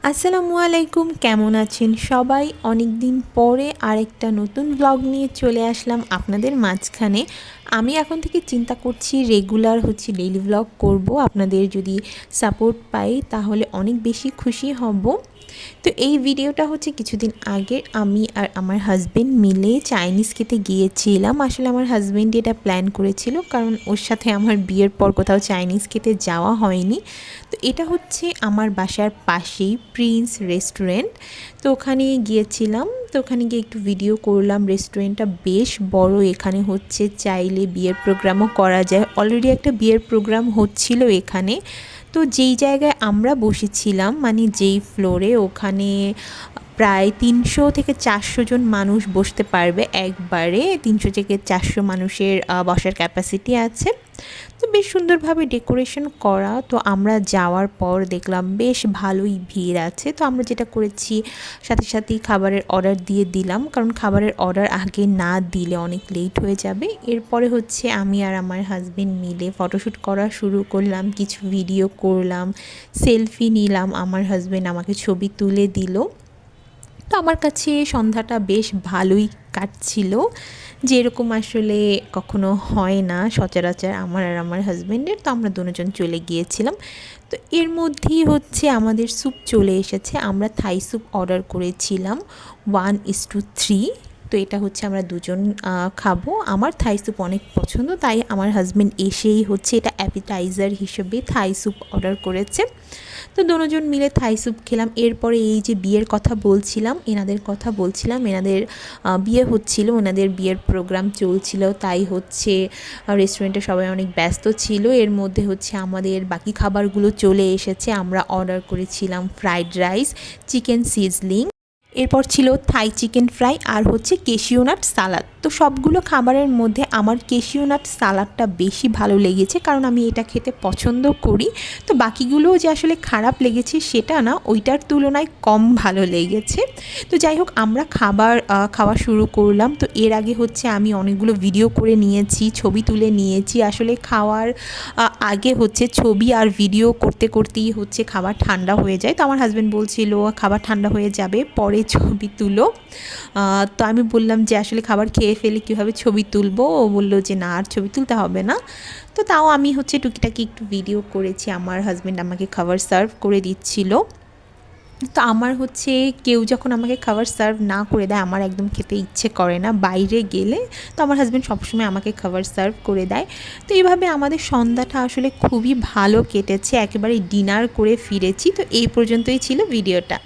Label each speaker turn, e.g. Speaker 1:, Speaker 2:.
Speaker 1: আসসালামু আলাইকুম, কেমন আছেন সবাই? অনেক দিন পরে আরেকটা নতুন ব্লগ নিয়ে চলে আসলাম আপনাদের মাঝখানে। আমি এখন থেকে চিন্তা করছি রেগুলার ডেইলি ব্লগ করব। আপনাদের যদি সাপোর্ট পাই তাহলে অনেক বেশি খুশি হব। তো এই ভিডিওটা কিছুদিন আগে আমি আর আমার হাজব্যান্ড মিলে চাইনিজ খেতে গিয়েছিলাম। আসলে আমার হাজব্যান্ড এটা প্ল্যান করেছিল, কারণ ওর সাথে আমার বিয়ের পর কোথাও চাইনিজ খেতে যাওয়া হয়নি। তো এটা আমার বাসার পাশেই প্রিন্স রেস্টুরেন্ট। তো ওখানে গিয়েছিলাম। তো ওখানে গিয়ে একটু ভিডিও করলাম। রেস্টুরেন্টটা বেশ বড়। এখানে চাইলে বিয়ের প্রোগ্রামও করা যায়। অলরেডি একটা বিয়ের প্রোগ্রাম হচ্ছিল এখানে। তো যেই জায়গায় আমরা বসেছিলাম, মানে যেই ফ্লোরে, ওখানে প্রায় ৩০০ থেকে ৪০০ জন মানুষ বসতে পারবে একবারে। ৩০০ থেকে ৪০০ মানুষের বসার ক্যাপাসিটি আছে। তো বেশ সুন্দরভাবে ডেকোরেশন করা। তো আমরা যাওয়ার পর দেখলাম বেশ ভালোই ভিড় আছে। তো আমরা যেটা করেছি, সাথে সাথেই খাবারের অর্ডার দিয়ে দিলাম, কারণ খাবারের অর্ডার আগে না দিলে অনেক লেট হয়ে যাবে। এরপরে আমি আর আমার হাজব্যান্ড মিলে ফটোশ্যুট করা শুরু করলাম, কিছু ভিডিও করলাম, সেলফি নিলাম। আমার হাজব্যান্ড আমাকে ছবি তুলে দিল। তো আমার কাছে সন্ধ্যাটা বেশ ভালোই কাটছিল, যেরকম আসলে কখনো হয় না সচরাচর আমার আর আমার হাজব্যান্ডের। তো আমরা দুজন চলে গিয়েছিলাম। তো এর মধ্যেই আমাদের স্যুপ চলে এসেছে। আমরা থাই স্যুপ অর্ডার করেছিলাম 1:3। তো এটা আমরা দুজন খাবো। আমার থাই স্যুপ অনেক পছন্দ, তাই আমার হাজব্যান্ড এসেই এটা অ্যাপিটাইজার হিসেবে থাই স্যুপ অর্ডার করেছে। তো দুজন মিলে থাই স্যুপ খেলাম। এরপরে এই যে বিয়ের কথা বলছিলাম, এনাদের কথা বলছিলাম, এনাদের বিয়ে হচ্ছিল, ওনাদের বিয়ের প্রোগ্রাম চলছিল, তাই রেস্টুরেন্টে সবাই অনেক ব্যস্ত ছিল। এর মধ্যে আমাদের বাকি খাবারগুলো চলে এসেছে। আমরা অর্ডার করেছিলাম ফ্রাইড রাইস, চিকেন সিজলিং, এরপর ছিল থাই চিকেন ফ্রাই, আর ক্যাশিউ নাট সালাদ। তো সবগুলো খাবারের মধ্যে আমার ক্যাশিউ নাট সালাদটা বেশি ভালো লেগেছে, কারণ আমি এটা খেতে পছন্দ করি। তো বাকিগুলোও যে আসলে খারাপ লেগেছে সেটা না, ওইটার তুলনায় কম ভালো লেগেছে। তো যাই হোক, আমরা খাওয়া শুরু করলাম। তো এর আগে আমি অনেকগুলো ভিডিও করে নিয়েছি, ছবি তুলে নিয়েছি। আসলে খাওয়ার আগে ছবি আর ভিডিও করতে করতেই খাবার ঠান্ডা হয়ে যায়। তো আমার হাজব্যান্ড বলছিল খাবার ঠান্ডা হয়ে যাবে, পরে ছবি তুলো। তো আমি বললাম যে আসলে খাবার খেয়ে ফেলে কীভাবে ছবি তুলবো। ও বললো যে না, আর ছবি তুলতে হবে না। তো তাও আমি টুকিটাকি একটু ভিডিও করেছি। আমার হাজব্যান্ড আমাকে খাবার সার্ভ করে দিচ্ছিল। তো আমার কেউ যখন আমাকে খাবার সার্ভ না করে দেয়, আমার একদম খেতে ইচ্ছে করে না বাইরে গেলে। তো আমার হাজব্যান্ড সবসময় আমাকে খাবার সার্ভ করে দেয়। তো এইভাবে আমাদের সন্ধ্যাটা আসলে খুবই ভালো কেটেছে। একেবারে ডিনার করে ফিরেছি। তো এই পর্যন্তই ছিল ভিডিওটা।